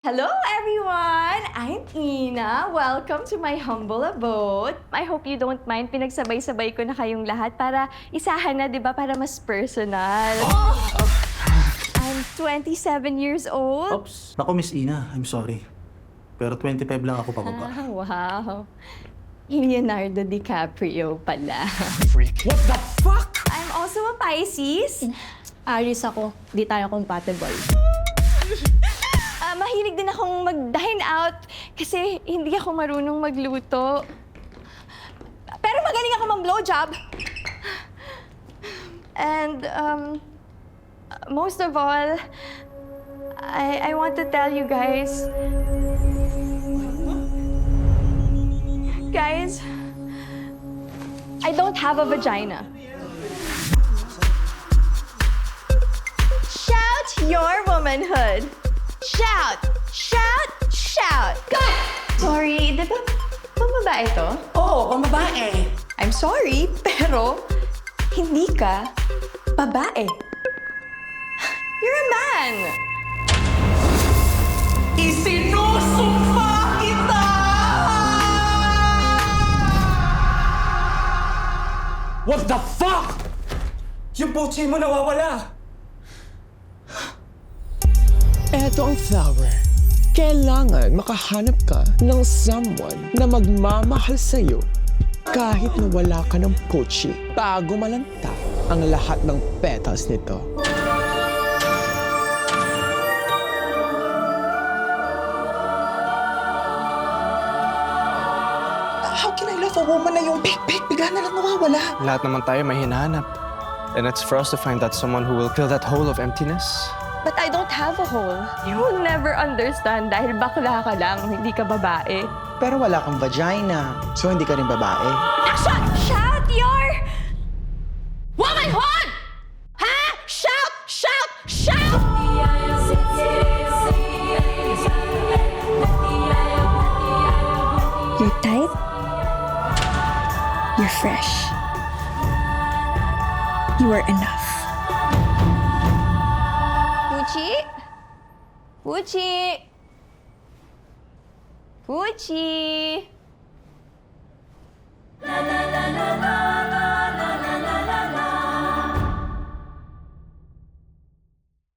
Hello everyone! I'm Ina. Welcome to my humble abode. I hope you don't mind. Pinagsabay-sabay ko na kayong lahat para isahan na, di ba? Para mas personal. I'm 27 years old. Oops. Naku, Miss Ina, I'm sorry. Pero 25 lang ako pababa. Wow. Leonardo DiCaprio pala. Freak. What the fuck? I'm also a Pisces. Aris ako. Di tayo compatible. Mahilig din akong mag-dine out kasi hindi ako marunong magluto. Pero magaling ako mag-blowjob. And most of all, I want to tell you guys, I don't have a vagina. Shout your womanhood. Shout! Shout! Shout! Go! Sorry, di ba pambabae to? Oo, pambabae. I'm sorry, pero hindi ka babae. You're a man! Isinusumpa kita! What the fuck? Yung putsi mo nawawala. Eto ang flower. Kailangan makahanap ka ng someone na magmamahal sa'yo kahit na wala ka ng pochi bago malanta ang lahat ng petals nito. How can I love a woman na yung bigla na lang nawawala? Lahat naman tayo may hinahanap. And it's for us to find that someone who will fill that hole of emptiness. But I don't have a hole. You will never understand dahil bakla ka lang, hindi ka babae. Pero wala kang vagina, so hindi ka rin babae. Action! Shout your womanhood! Ha? Shout! Shout! Shout! You're tight. You're fresh. You are enough. Puchi? Puchi? Puchi? La la la la la.